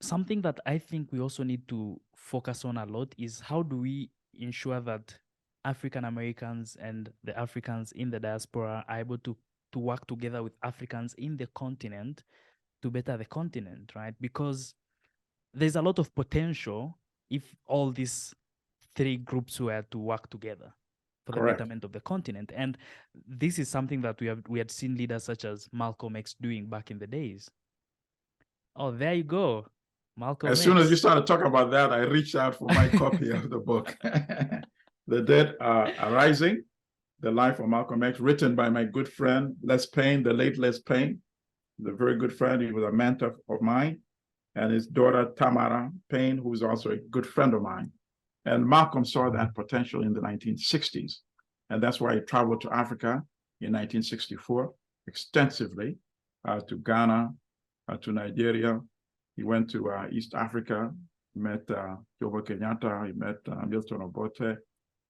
something that I think we also need to focus on a lot is how do we ensure that African Americans and the Africans in the diaspora are able to work together with Africans in the continent to better the continent, right? Because there's a lot of potential if all these three groups were to work together for the Correct. betterment of the continent. And this is something that we had seen leaders such as Malcolm X doing back in the days. Oh, there you go. Malcolm As soon as you X. started talking about that, I reached out for my copy of the book, The Dead Are Arising, The Life of Malcolm X, written by my good friend, Les Payne, the late Les Payne, the very good friend. He was a mentor of mine, and his daughter, Tamara Payne, who's also a good friend of mine. And Malcolm saw that potential in the 1960s. And that's why he traveled to Africa in 1964 extensively, to Ghana, to Nigeria. He went to East Africa. He met Jomo Kenyatta. He met Milton Obote.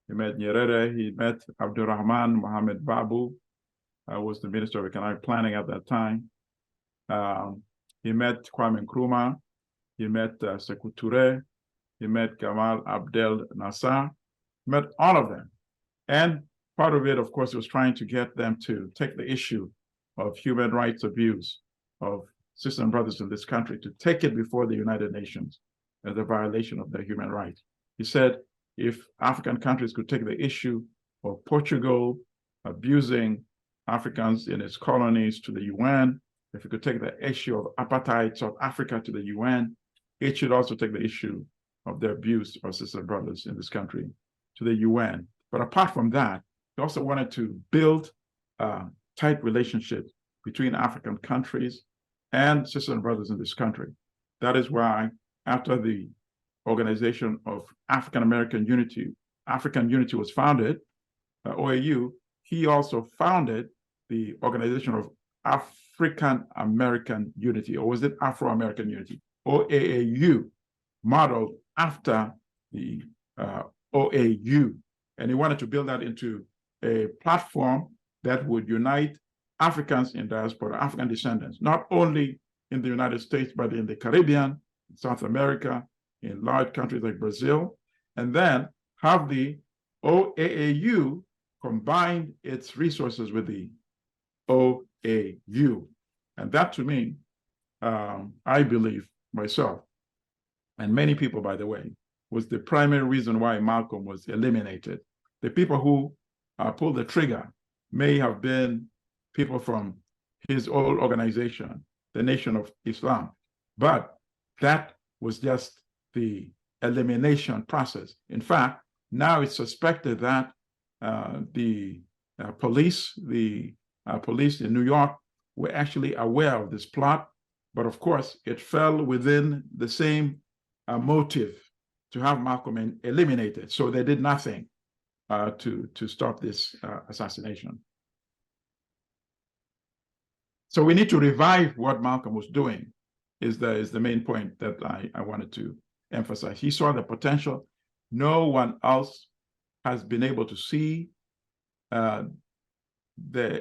He met Nyerere. He met Abdurrahman Mohamed Babu, was the Minister of Economic Planning at that time. He met Kwame Nkrumah. He met Sekou Touré. He met Gamal Abdel Nasser. He met all of them. And part of it, of course, was trying to get them to take the issue of human rights abuse of sisters and brothers in this country, to take it before the United Nations as a violation of their human rights. He said, if African countries could take the issue of Portugal abusing Africans in its colonies to the UN, if it could take the issue of apartheid South Africa to the UN, it should also take the issue of the abuse of sisters and brothers in this country to the UN. But apart from that, he also wanted to build tight relationships between African countries and sisters and brothers in this country. That is why, after the Organization of African Unity was founded, OAU, he also founded the Organization of African American Unity, or was it Afro-American Unity, OAAU, modeled after the OAU. And he wanted to build that into a platform that would unite Africans in diaspora, African descendants, not only in the United States, but in the Caribbean, South America, in large countries like Brazil, and then have the OAAU combine its resources with the OAU. And that, to me, I believe myself, and many people, by the way, was the primary reason why Malcolm was eliminated. The people who pulled the trigger may have been people from his old organization, the Nation of Islam. But that was just the elimination process. In fact, now it's suspected that the police in New York were actually aware of this plot, but of course, it fell within the same motive to have Malcolm eliminated. So they did nothing to stop this assassination. So we need to revive what Malcolm was doing, is the main point that I wanted to emphasize. He saw the potential. No one else has been able to see the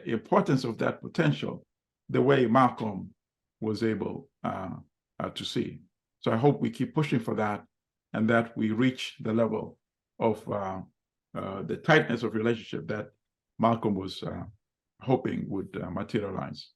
importance of that potential the way Malcolm was able to see. So I hope we keep pushing for that, and that we reach the level of the tightness of relationship that Malcolm was hoping would materialize.